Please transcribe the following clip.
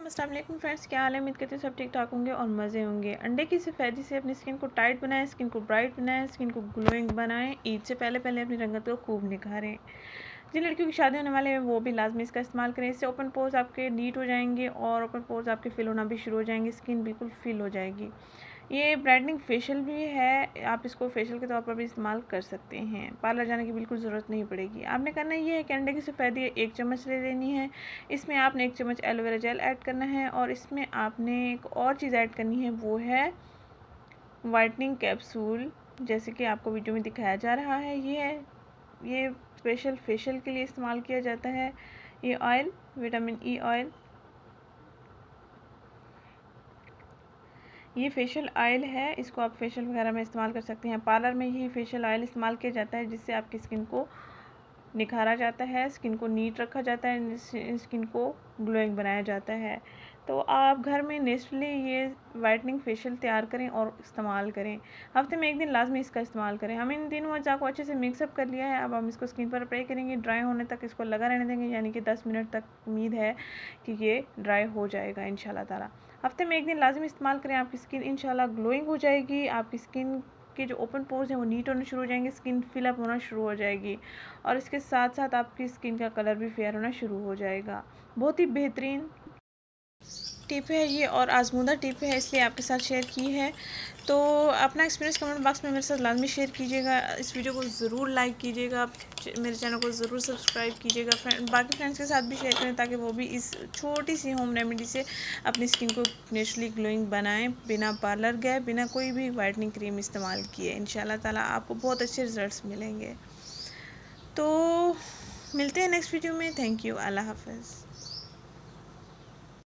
अस्सलाम वालेकुम फ्रेंड्स, क्या हाल है। उम्मीद करती हूँ सब ठीक ठाक होंगे और मज़े होंगे। अंडे की सफ़ेदी से अपनी स्किन को टाइट बनाएं, स्किन को ब्राइट बनाएं, स्किन को ग्लोइंग बनाएं। ईद से पहले पहले अपनी रंगत को खूब निखारें। जिन लड़कियों की शादी होने वाले हैं वो भी लाजमी इसका इस्तेमाल करें। इससे ओपन पोर्स आपके नीट हो जाएंगे और ओपन पोर्स आपके फिल होना भी शुरू हो जाएंगे, स्किन बिल्कुल फिल हो जाएगी। ये ब्राइटनिंग फेशियल भी है, आप इसको फेशियल के तौर पर भी इस्तेमाल कर सकते हैं। पार्लर जाने की बिल्कुल ज़रूरत नहीं पड़ेगी। आपने करना ये है कि अंडे की सफ़ेदी 1 चम्मच ले लेनी है। इसमें आपने 1 चम्मच एलोवेरा जेल ऐड करना है और इसमें आपने एक और चीज़ ऐड करनी है, वो है वाइटनिंग कैप्सूल। जैसे कि आपको वीडियो में दिखाया जा रहा है, ये स्पेशल फेशियल के लिए इस्तेमाल किया जाता है। ये ऑयल विटामिन ई ऑयल, ये फेशियल ऑयल है। इसको आप फेशियल वगैरह में इस्तेमाल कर सकते हैं। पार्लर में यही फेशियल ऑयल इस्तेमाल किया जाता है, जिससे आपकी स्किन को निखारा जाता है, स्किन को नीट रखा जाता है, स्किन को ग्लोइंग बनाया जाता है। तो आप घर में नेचुरली ये वाइटनिंग फेशियल तैयार करें और इस्तेमाल करें। हफ्ते में 1 दिन लाजमी इसका इस्तेमाल करें। हम इन तीनों अज्जा को अच्छे से मिक्सअप कर लिया है। अब हम इसको स्किन पर अप्लाई करेंगे, ड्राई होने तक इसको लगा रहने देंगे, यानी कि 10 मिनट तक उम्मीद है कि ये ड्राई हो जाएगा इंशाल्लाह ताला। हफ्ते में 1 दिन लाजमी इस्तेमाल करें, आपकी स्किन इंशाल्लाह ग्लोइंग हो जाएगी। आपकी स्किन के जो ओपन पोर्स हैं वो नीट होना शुरू हो जाएंगे, स्किन फिलअप होना शुरू हो जाएगी और इसके साथ साथ आपकी स्किन का कलर भी फेयर होना शुरू हो जाएगा। बहुत ही बेहतरीन टिप है ये और आजमूदा टिप है, इसलिए आपके साथ शेयर की है। तो अपना एक्सपीरियंस कमेंट बॉक्स में मेरे साथ लाजमी शेयर कीजिएगा। इस वीडियो को ज़रूर लाइक कीजिएगा, मेरे चैनल को ज़रूर सब्सक्राइब कीजिएगा। बाकी फ्रेंड्स के साथ भी शेयर करें ताकि वो भी इस छोटी सी होम रेमेडी से अपनी स्किन को नेचुरली ग्लोइंग बनाएं, बिना पार्लर गए, बिना कोई भी वाइटनिंग क्रीम इस्तेमाल किए। इंशाल्लाह ताला आपको बहुत अच्छे रिजल्ट्स मिलेंगे। तो मिलते हैं नेक्स्ट वीडियो में। थैंक यू, अल्लाह हाफ़िज़।